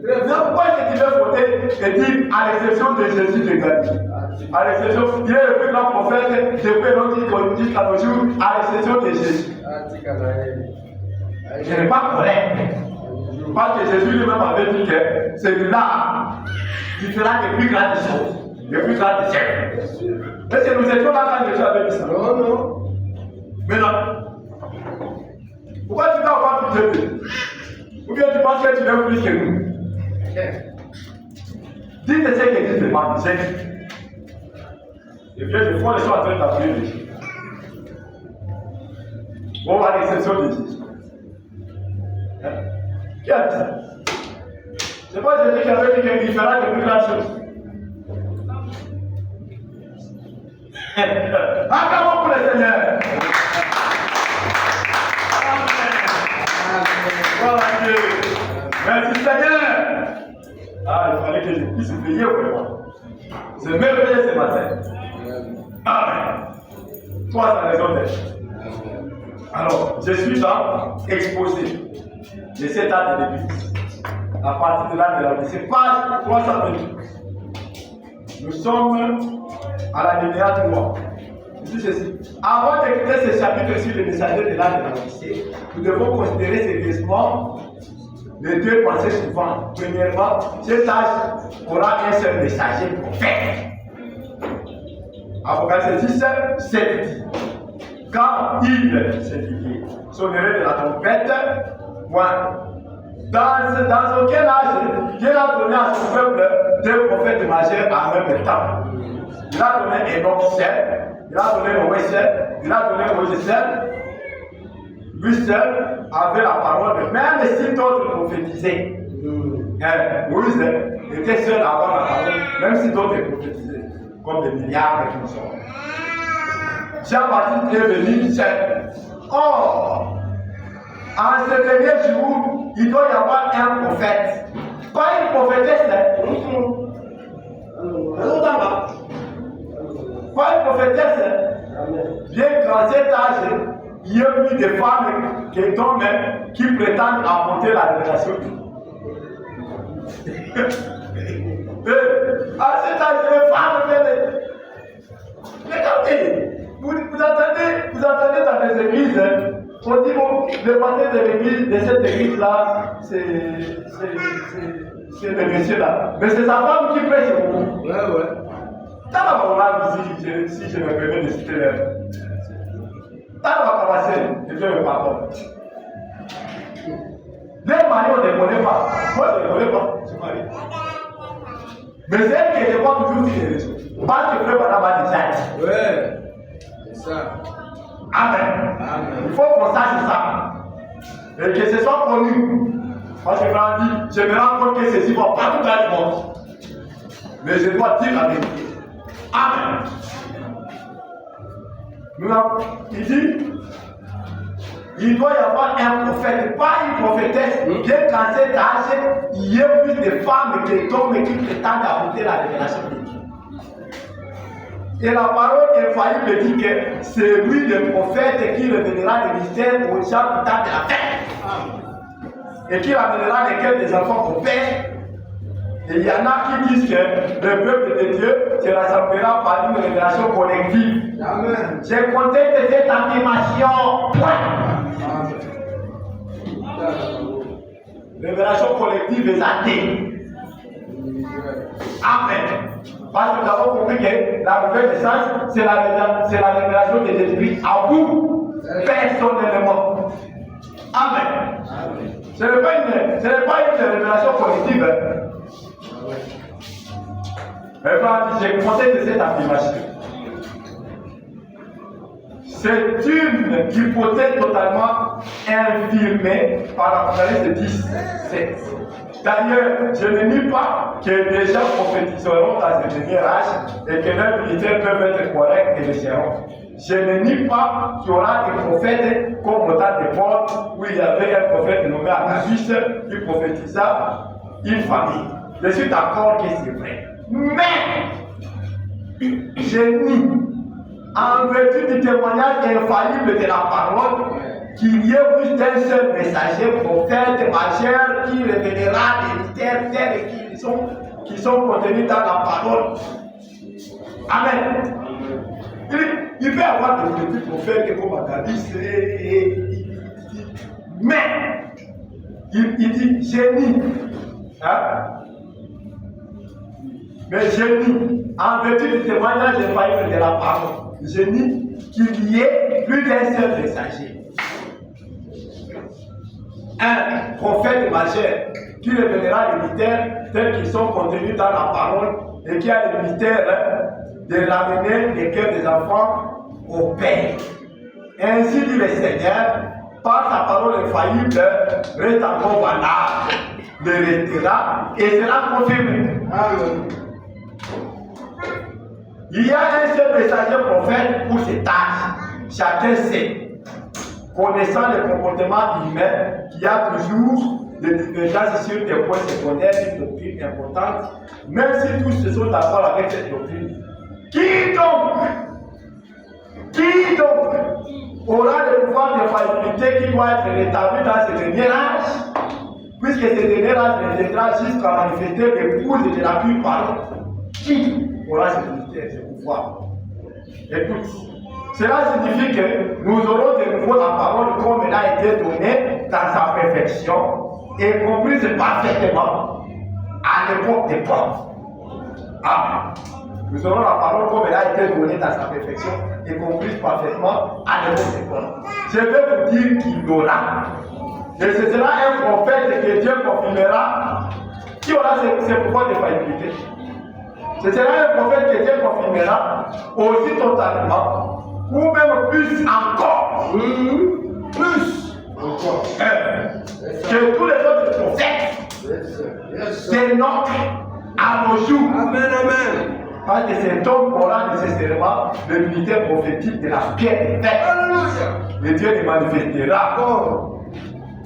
Speaker 1: Pourquoi est-ce que tu veux voter et dire à l'exception de Jésus de Galilée? À l'exception, il est le plus grand prophète depuis l'Antiquité jusqu'à nos jours, à l'exception de Jésus. Ce n'est pas correct. Parce que Jésus lui-même avait dit que celui-là, il fera les plus grandes choses, les plus grandes œuvres. Est-ce que nous étions là quand Jésus avait dit ça?
Speaker 2: Non.
Speaker 1: Mais non. Pourquoi tu vas avoir plus de Dieu? Ou bien tu penses que tu veux plus que nous? Dites ce que dit le mal, c'est dit. Et bien, des fois, les gens sont en train d'appuyer les gens. Bon, à l'exception de Jésus. Qui a dit ça? C'est pas Jésus qui avait dit qu'il fera de plus grandes choses. Acclamons pour le Seigneur. Gloire à Dieu. Merci Seigneur. Ah, il fallait que je puisse veiller vraiment. C'est merveilleux ce matin. Amen. Toi, c'est la raison d'être. Alors, je suis dans exposé de cet acte de l'église. À partir de là, de la c'est page 328. Nous sommes à la linéa 3. Je dis ceci. Avant d'écouter ce chapitre sur le messager de l'âge de la Odyssée, nous devons considérer sérieusement les deux pensées suivantes. Premièrement, cet âge aura un seul messager prophète. Apocalypse 10, 7 dit. Quand il, c'est dit, sonnerait de la trompette, dans aucun âge, Dieu a donné à son peuple deux prophètes majeurs en même temps. Il a donné Enoch seul, il a donné Noé seul, il a donné Moïse seul, lui seul avait la parole, même si d'autres prophétisaient. Moïse était seul à avoir la parole, même si d'autres prophétisaient, comme des milliards de qui sont. Jean-Baptiste est venu seul. Or, en ce dernier jour, il doit y avoir un prophète. Pas une prophétesse. Pas une prophétesse. Bien qu'en cet âge, il y a eu des femmes qui prétendent apporter la révélation. À cet âge, les femmes, regardez, vous entendez dans les églises, on dit bon, le matin de cette église-là, c'est le monsieur-là. Mais c'est sa femme qui prêche pour vous. Ouais. Dans la morale ici, si je me permets de citer l'heure. Dans la commencer, je vais me pardonner. Les maris, on ne les connaît pas. Moi, je ne les connais pas, je marie. Mais c'est elle qui est pas toujours sur les réseaux. Parce que frère madame a déjà dit.
Speaker 2: Ouais, c'est ça.
Speaker 1: Amen. Il faut qu'on sache ça. Et que ce soit connu. Parce que frère dit, je me rends compte que ceci va partout dans le monde. Mais je dois dire la vérité. Amen. Il dit, il doit y avoir un prophète, pas une prophétesse. Bien qu'en cet âge, il y a plus de femmes que d'hommes qui prétendent apporter la révélation de Dieu. Et la parole infaillible dit que c'est lui le prophète qui révélera les mystères aux gens qui tardent de la terre. Et qui ramènera les cœurs des enfants au Père. Et il y en a qui disent que le peuple de Dieu se rassemblera par une révélation collective. Amen. J'ai compté de cette affirmation. Révélation collective des athées. Amen. Parce que nous avons compris que la nouvelle naissance, c'est la révélation des esprits à vous, personnellement. Amen. Ce n'est pas une révélation collective. Mais j'ai compté de cette affirmation. C'est une hypothèse totalement infirmée par l'Apocalypse 17. D'ailleurs, je ne nie pas que des gens prophétiseront dans ce dernier âge et que leurs militaires peuvent être corrects et le seront. Je ne nie pas qu'il y aura des prophètes comme au temps de Paul où il y avait un prophète nommé Agabus qui prophétisa une famille. Je suis d'accord que c'est vrai. Mais, je nie, en vertu du témoignage infaillible de la parole, qu'il y ait plus d'un seul messager, prophète, majeur, qui révélera des mystères tels qui sont contenus dans la parole. Amen. Il peut y avoir des petits prophètes comme Agabus, mais il dit génie. Hein? Mais génie, en vertu du témoignage infaillible de la parole, génie, qu'il y ait plus d'un seul messager. Un prophète majeur qui révélera les mystères tels qu'ils sont contenus dans la parole et qui a le mystère de ramener les cœurs des enfants au Père. Ainsi dit le Seigneur, par sa parole infaillible, reste encore valable, le restera et sera confirmé. Amen. Il y a un seul messager prophète pour cet âge. Chacun sait, connaissant le comportement humain, qu'il y a toujours des divergences sur des points secondaires, une doctrine importante, même si tous se sont d'accord avec cette doctrine. Qui donc aura le pouvoir de faillibilité qui doit être rétabli dans ce dernier âge, puisque ce dernier âge viendra jusqu'à manifester l'épouse de la pure parole? Qui aura ce mystère, ce pouvoir? Écoute, cela signifie que nous aurons de nouveau la parole comme elle a été donnée dans sa perfection et comprise parfaitement à l'époque des Paul. Amen. Nous aurons la parole comme elle a été donnée dans sa perfection et comprise parfaitement à l'époque des Paul. Je vais vous dire qu'il y aura. Et ce sera un prophète que Dieu confirmera qui aura ce pouvoir de faillibilité. Ce sera un prophète que Dieu confirmera aussi totalement, ou même plus encore. Plus. Que tous les autres prophètes s'énoncent à nos jours.
Speaker 2: Amen, amen.
Speaker 1: Parce que cet homme aura nécessairement le militaire prophétique de la pierre des fêtes.
Speaker 2: Alléluia.
Speaker 1: Et Dieu les manifestera.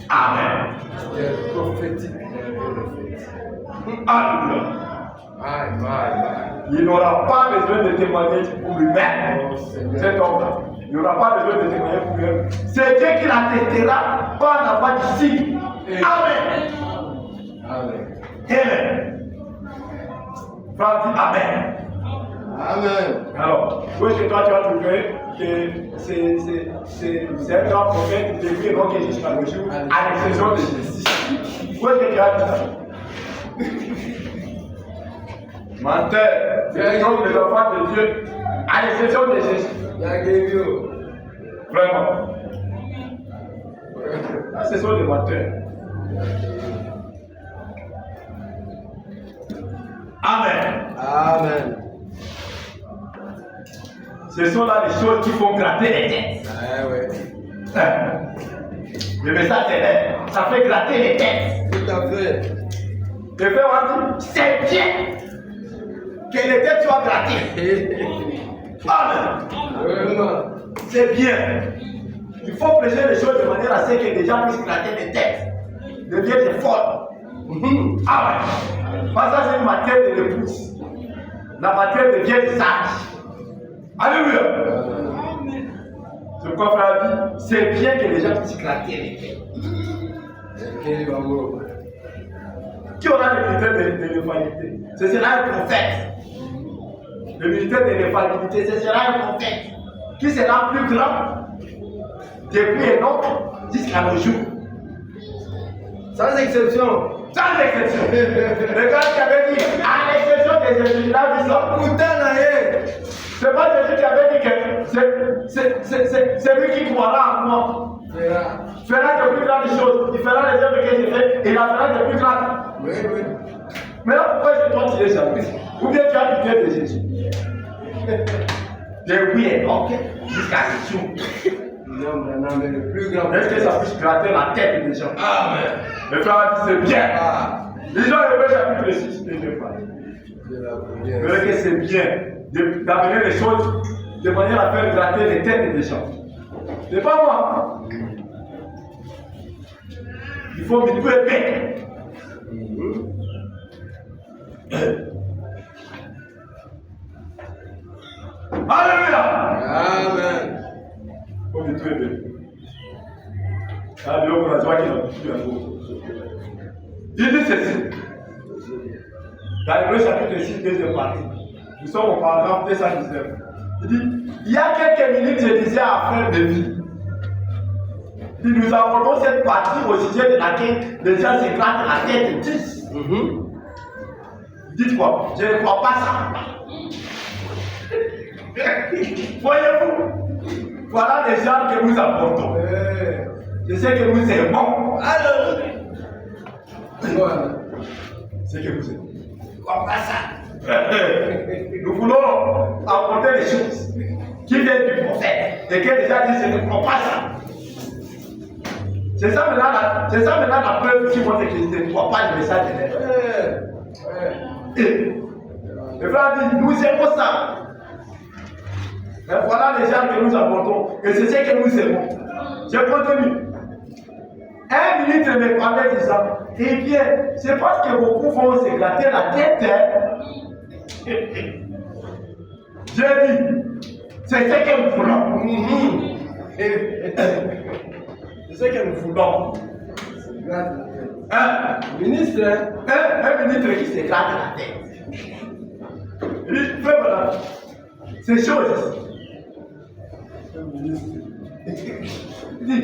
Speaker 1: Amen.
Speaker 2: Prophétique.
Speaker 1: Alléluia. Il n'aura pas besoin de témoigner pour lui-même. Cet homme-là. Il n'aura pas besoin de témoigner pour lui-même. C'est Dieu qui l'attestera par la voix d'ici. Amen. Amen. Frère, dis Amen.
Speaker 2: Amen.
Speaker 1: Alors, où est-ce que toi tu as trouvé que c'est un grand prophète depuis et non jusqu'à nos jours, à l'exception de Jésus? Où est-ce que tu as dit ça? Menteur, c'est donc les enfants de Dieu, à l'exception de Jésus. Vraiment. Ce sont des menteurs. Amen.
Speaker 2: Amen.
Speaker 1: Ce sont là les choses qui font gratter les têtes. Le message c'est là, ça fait gratter les têtes.
Speaker 2: Tout à fait.
Speaker 1: Le frère m'a dit, c'est bien que les têtes soient grattées. Amen. C'est bien. Il faut prêcher les choses de manière à ce que les gens puissent gratter les têtes. Deviennent des folles. Amen. Parce que c'est une matière de l'épouse. La matière devient sage. Alléluia. C'est pourquoi frère dit, c'est bien que les gens puissent gratter les têtes. Qui aura le militaire de l'infallibilité? Ce sera un prophète. Le militaire de l'infallibilité, ce sera un prophète. Qui sera plus grand depuis un autre jusqu'à nos jours.
Speaker 2: Sans exception.
Speaker 1: Sans exception. Le gars qui avait dit, à l'exception des Jésus, il a vu ça. C'est pas Jésus qui avait dit que c'est lui qui croira en moi. Fera de plus grandes choses. Il fera les œuvres que j'ai fait et il en fera de plus grandes. Mais là, pourquoi est-ce que toi tu es jamais? Ou bien tu as pitié de Jésus? De oui et non, jusqu'à ce jour.
Speaker 2: Le plus grand.
Speaker 1: Est-ce que ça puisse gratter la tête des gens?
Speaker 2: Amen.
Speaker 1: Le frère dit c'est bien. Les gens Hébreux chapitre 6, je vais parler. Mais que c'est bien d'amener les choses de manière à faire gratter les têtes des gens. C'est pas moi. Il faut me tuer bête. Alléluia.
Speaker 2: Amen.
Speaker 1: Il faut me tuer bête. Alors, on a dit qu'il a tué un mot. Il dit ceci. Dans Hébreux chapitre 6, deuxième partie. Nous sommes au paragraphe 219. Il dit, il y a quelques minutes, je disais à frère de vie. Il dit, nous abordons cette partie au sujet de laquelle les gens s'éclatent la tête et disent. Dites quoi? Je ne crois pas ça. Voyez-vous? Voilà les gens que nous abordons. Je sais que nous aimons. Alors, c'est que vous aimez. Comme ça. Nous voulons apporter les choses qui viennent du prophète et que les gens disent je ne crois pas ça. C'est ça maintenant la preuve qui montre que je ne crois pas le message de Dieu. Le frère dit nous aimons ça. Mais voilà les gens que nous apportons et c'est ce que nous aimons. J'ai continue. Un ministre me parlait de ça. Eh bien, c'est parce que beaucoup vont se gratter la tête. J'ai dit, c'est ce que nous voulons. C'est ce que nous voulons. Un ministre qui se gratte la tête. Il dit, fais voilà. C'est chaud ici. Il dit,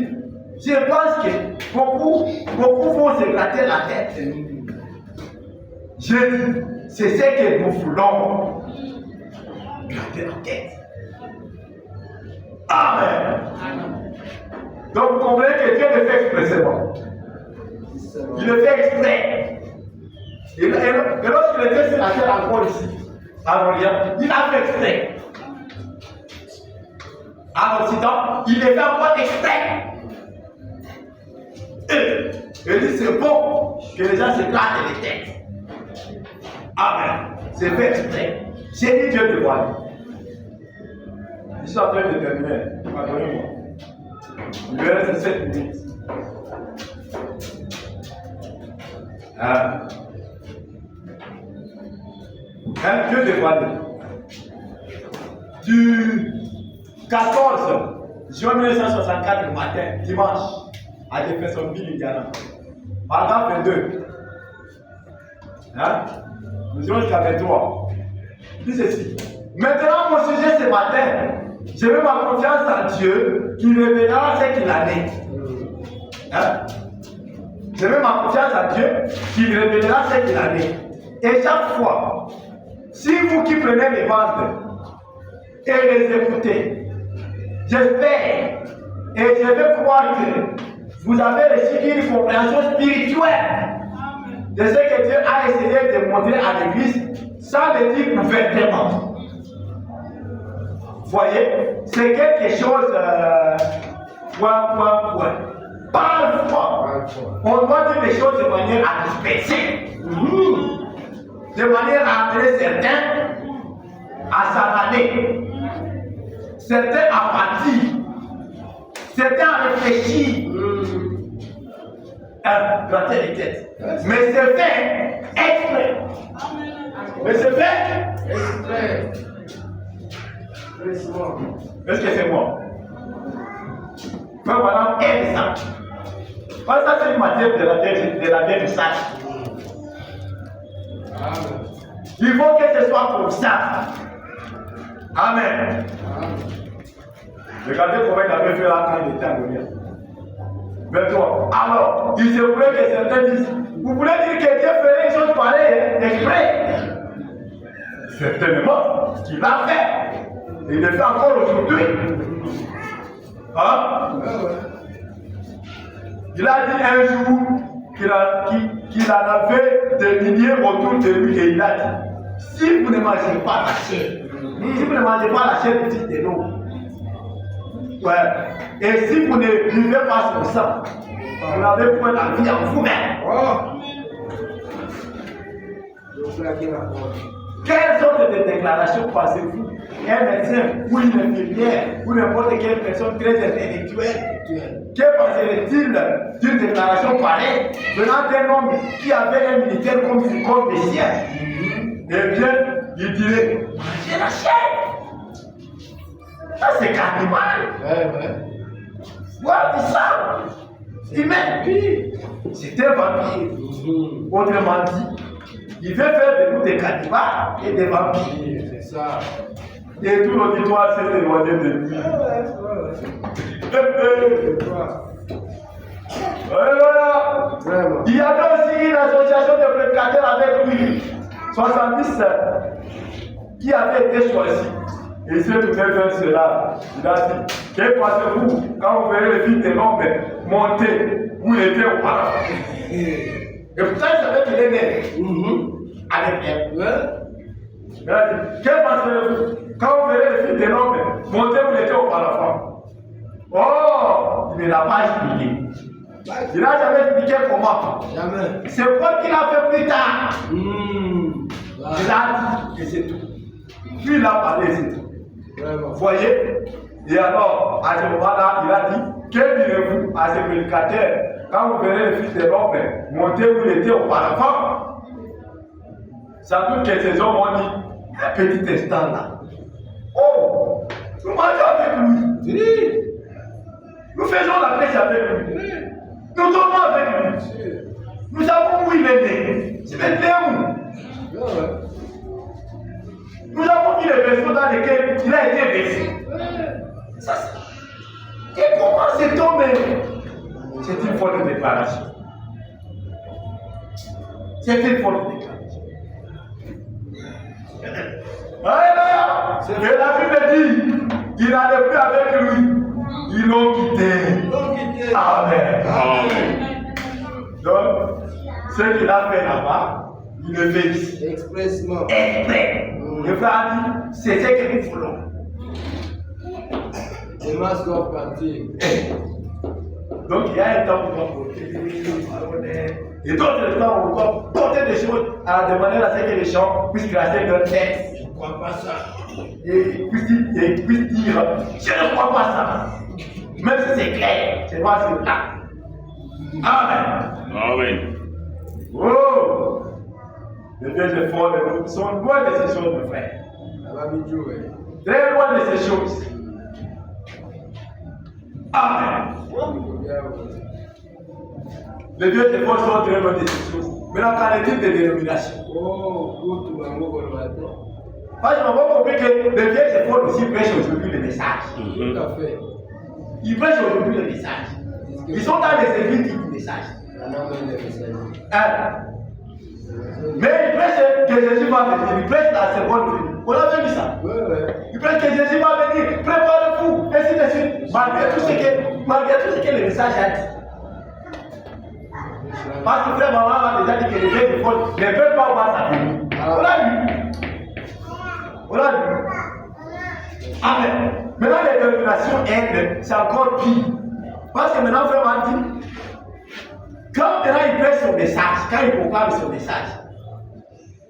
Speaker 1: je pense que beaucoup vont se gratter la tête. Je dis, c'est ce que nous voulons. Gratter la tête. Amen. Donc vous comprenez que Dieu le fait expressément. Il le fait exprès. Et lorsqu'il était sur la terre encore ici, à l'Orient, il a fait exprès. À l'Occident, il le fait encore exprès. Il dit c'est bon que les gens se grattent les têtes. Amen. C'est fait exprès. J'ai dit Dieu te voit. Je suis en train de terminer. Pardonnez-moi. Il me reste 7 minutes. Dieu te voit. Du 14 juin 1964 le matin, dimanche, à Jeffersonville, Indiana. Paragraphe 22. Nous irons jusqu'à 23. Dis ceci. Maintenant, mon sujet ce matin, je mets ma confiance en Dieu qui révélera ce qu'il en est. Je mets ma confiance en Dieu qui révélera ce qu'il en est. Et chaque fois, si vous qui prenez les ventes et les écoutez, j'espère et je vais croire que vous avez reçu une compréhension spirituelle de ce que Dieu a essayé de montrer à l'église sans le dire ouvertement. Voyez, c'est quelque chose. Parfois, on doit dire les choses de manière à disperser, de manière à amener certains à s'en aller, certains à partir, certains à réfléchir, gratter les têtes. Mais c'est fait exprès. Mais c'est fait exprès. Est-ce que c'est moi? Mais voilà, exemple. Parce que ça, c'est une matière de la vieille sage. Il faut que ce soit comme ça. Amen. Regardez comment il avait fait là quand il était en Goliath. 23. Alors, il se voulait que certains disent, vous voulez dire que Dieu ferait une chose pareille, exprès? Certainement, qu'il l'a fait. Et il le fait encore aujourd'hui. Il a dit un jour qu'il en avait des milliers autour de lui et il a dit, si vous ne mangez pas la chair, si vous ne mangez pas la chair petite de l'eau, et si vous ne buvez pas son sang, vous n'avez point la vie en vous-même. Quelles sortes de déclarations pensez-vous un médecin ou une infirmière ou n'importe quelle personne très intellectuelle, que penserait-il d'une déclaration pareille venant d'un homme qui avait un militaire comme Messias? Eh bien, il dirait, mangez la chair. Ça c'est cannibale. Voir du sang. Humain. C'est un vampire. Autrement dit, il veut faire de nous des cannibales et des vampires. C'est ça. Et tout l'auditoire s'est éloigné de lui. Voilà. Il y avait aussi une association de prédicateurs avec lui, 70 qui avaient été choisis. Et il s'est trouvé vers cela. Il a dit, que pensez-vous quand vous verrez le fils de l'homme monter où il était auparavant? Et pourtant, il savait qu'il est né. Avec elle. Il a dit, que pensez-vous quand vous verrez le fils de l'homme monter où il était auparavant? Oh, il ne l'a pas expliqué. Il n'a jamais expliqué comment. Jamais. C'est quoi qu'il a fait plus tard. Il a dit et c'est tout. Puis il a parlé, c'est tout. Vous voyez? Et alors, à ce moment-là, il a dit, que direz-vous à ces prédicateurs quand vous verrez le fils de l'homme monter où il était auparavant? Sans doute que ces hommes ont dit, un petit instant là. Oh, nous mangeons avec lui. Nous faisons la prêche avec lui. Nous dormons avec lui. Nous savons où il est né. C'est Bethléem. Nous avons vu les vaisseaux dans lesquels il a été baissé. Et comment cet homme est? C'est une faute de déclaration. C'est une faute de déclaration. Alléluia. Et la Bible dit, il n'allait plus avec lui. Ils l'ont quitté. Amen. Amen. Donc, ce qu'il a fait là-bas, il le fait ici. Expressement. Exprès. Le frère a dit, c'est ce que nous voulons. Les masses doivent partir. Donc il y a un temps où on doit porter, et d'autres temps où on doit porter des choses à de manière à ce que les gens puissent classer leur tête.
Speaker 2: Je ne crois pas ça.
Speaker 1: Et puissent dire, je ne crois pas ça. Même si c'est clair, c'est pas c'est là. Amen.
Speaker 3: Amen.
Speaker 1: Oh! Les deux efforts sont loin de ces choses, mon frère. Très loin de ces choses. Amen. Les deux efforts sont très loin de ces choses. Maintenant, qu'en est-il des dénominations? Parce que on va compris que les vieux efforts aussi prêchent aujourd'hui le message.
Speaker 2: Tout à fait.
Speaker 1: Ils prêchent aujourd'hui le message. Ils sont dans les églises du message. Mais ils prêchent que Jésus va venir. Ils prêchent la seconde venue. On a vu ça. Ils prêchent que Jésus va venir. Préparez-vous. Ainsi de suite. Malgré tout ce que le message a dit. Parce que frère maman a déjà dit que les vieux efforts ne peuvent pas voir sa venue. On l'a vu. On l'a vu. Amen. Maintenant, les dénominations, c'est encore pire. Parce que maintenant, frère m'a dit, quand maintenant il prêche son message, quand il proclame son message,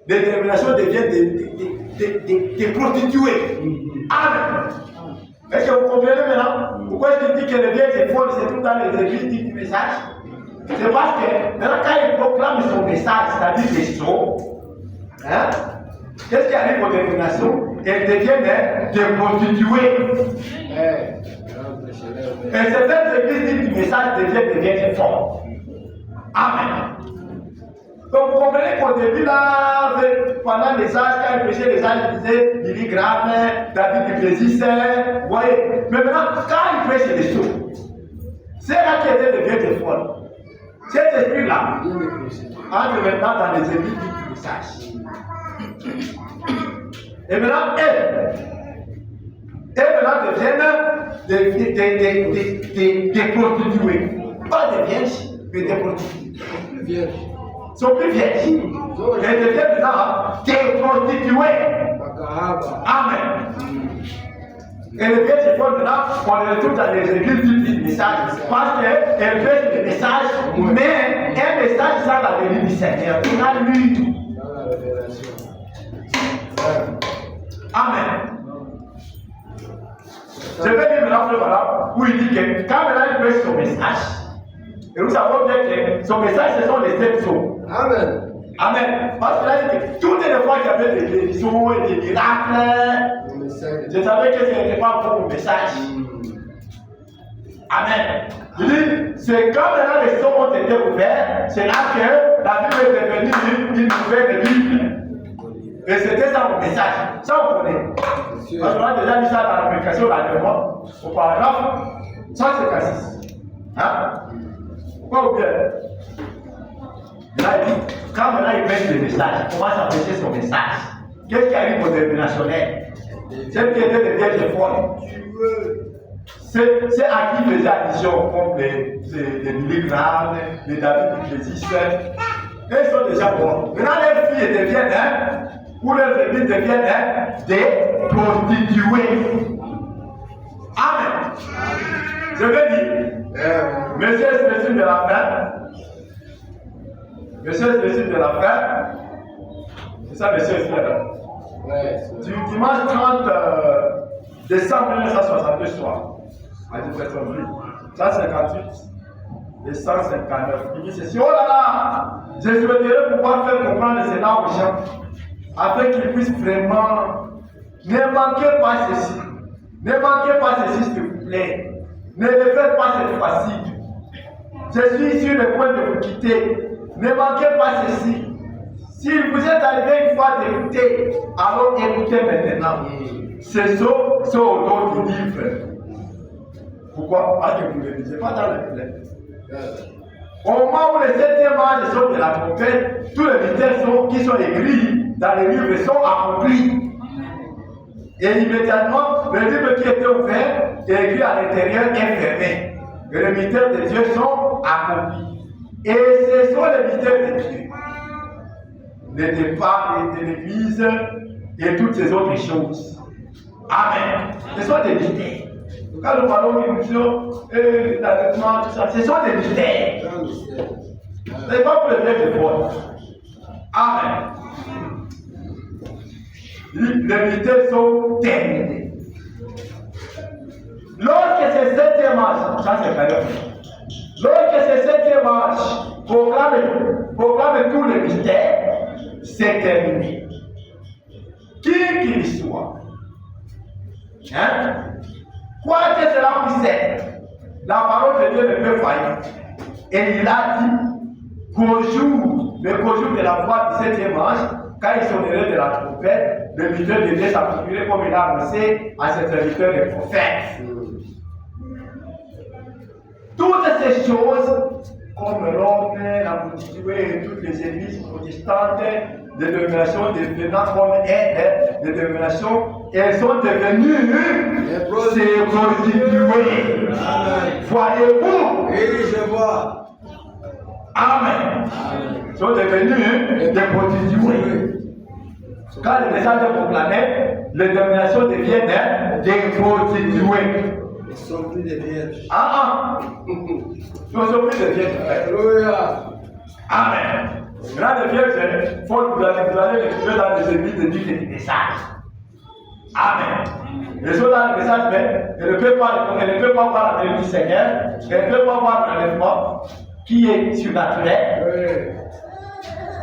Speaker 1: les dénominations deviennent des prostituées. Amen. Est-ce que vous comprenez maintenant? Pourquoi est-ce qu'il dit que les vieilles folles, c'est tout dans les églises du message? C'est parce que maintenant, quand il proclame son message, c'est-à-dire des choses, hein? Qu'est-ce qui arrive aux dénominations? Elles deviennent des prostituées. Et certaines églises du message deviennent des vieilles folles. Amen. Donc vous comprenez qu'au début, là, pendant les âges, quand il prêchait les âges, il disait Billy Graham, David Duplessis, vous voyez. Mais maintenant, quand il prêche les choses, c'est là qui était le vieil folles. Cet esprit-là entre maintenant dans les églises du message. Et maintenant, elles maintenant deviennent des prostituées. Pas des vierges, mais des prostituées. Sont plus vierges. Elles deviennent maintenant des prostituées. Amen. Et les vierges font maintenant, on les retrouve dans les églises du message. Parce qu'elles prêchent le message, mais un message sans la venue du Seigneur. On a lu. Amen. Je vais lire maintenant voilà, où il dit que quand maintenant il prêche son message, et nous savons bien que son message, ce sont les 7 sceaux.
Speaker 2: Amen.
Speaker 1: Amen. Parce que là, il dit que toutes les fois qu'il y avait des guérisons et des miracles, je savais que ce n'était pas pour mon message. Amen. Il dit, c'est quand maintenant les sceaux ont été ouverts, c'est là que la Bible est devenue une nouvelle Bible. Et c'était ça mon message. Ça on connaît. Parce qu'on a déjà mis ça dans la prédication dernièrement, au paragraphe 156. Hein? Pourquoi oublier? Là il dit, quand maintenant il prêche le message, il commence à prêcher son message. Qu'est-ce qui arrive aux dénominationnaires? Celles qui étaient des vieilles folles. C'est à qui faisait addition, comme les Billy Graham, les David Duplessis. Ils sont déjà morts. Maintenant les filles deviennent, ou leurs églises deviennent des prostituées. Amen. Je vais dire, monsieur le spécial de la fin, monsieur le spécial de la fin, c'est ça, monsieur le spécial. Du dimanche 30 décembre 1962 soir, à 17h, 158 et 159. Il dit ceci, oh là là, je souhaiterais pouvoir faire comprendre cela aux gens, afin qu'ils puissent vraiment, ne manquez pas ceci, ne manquez pas ceci s'il vous plaît, ne le faites pas cette fois-ci. Je suis sur le point de vous quitter, ne manquez pas ceci. S'il vous est arrivé une fois d'écouter, alors écoutez maintenant. Ces sauts sont autour du livre. Pourquoi? Parce que vous ne le lisez pas dans le livre. Au moment où les 7e âge sont de la trompette, tous les mystères qui sont écrits dans les livres sont accomplis. Et immédiatement, le livre qui était ouvert et écrit à l'intérieur est fermé. Et les mystères de Dieu sont accomplis. Et ce sont les mystères de Dieu. Le départ de l'Église et toutes ces autres choses. Amen. Ce sont des mystères. Quand nous parlons d'évolution et d'allaitement, tout ça, ce sont des mystères. Ce n'est pas pour le bien de foi. Amen. Les mystères sont terminés. Lorsque ce septième âge, ça c'est cadeau. Lorsque ce septième âge proclame tous les mystères, c'est terminé. Qui qu'il soit. Hein? Quoi que cela puisse être, la parole de Dieu ne peut faillir. Et il a dit qu'au jour de la voix du septième ange, quand il sonnerait de la trompette, le mystère de Dieu s'accomplirait comme il a annoncé à ses serviteurs les prophètes. Toutes ces choses, comme Rome, la Montituée et toutes les églises protestantes, des dénominations devenant comme elles, des dénominations, elles sont devenues ces prostituées. Voyez-vous?
Speaker 2: Oui, je vois.
Speaker 1: Amen. Elles sont devenues des prostituées. Quand le message est proclamé, les dénominations deviennent des prostituées.
Speaker 2: Ils ne sont plus des vierges.
Speaker 1: Ils ne sont plus des vierges.
Speaker 2: Alléluia.
Speaker 1: Amen. Maintenant, les vierges, il faut que vous allez les trouver dans les églises de Dieu et des messages. Amen. Les choses dans le message, mais elles ne peuvent pas voir la venue du Seigneur, elles ne peuvent pas voir l'enlèvement qui est surnaturel.
Speaker 2: Oui.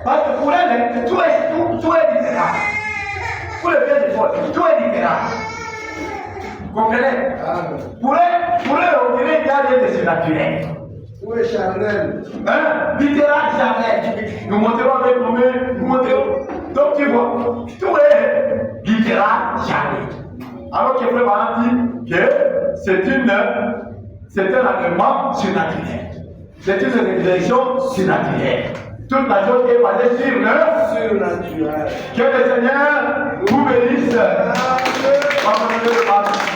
Speaker 1: Parce que pour elles, tout est différent. Pour les vierges de foi, tout est différent. Vous comprenez? Pour eux, on dirait qu'il y a rien de surnaturel.
Speaker 2: Tout est charnel.
Speaker 1: Littéral charnel. Nous monterons avec nous monterons. Donc tu vois, tout est littéral charnel. Alors que Frère Maran dit que c'est un agrément surnaturel. C'est une révélation surnaturelle. Toute la chose est basée sur le
Speaker 2: surnaturel.
Speaker 1: Que le Seigneur vous bénisse. Amen.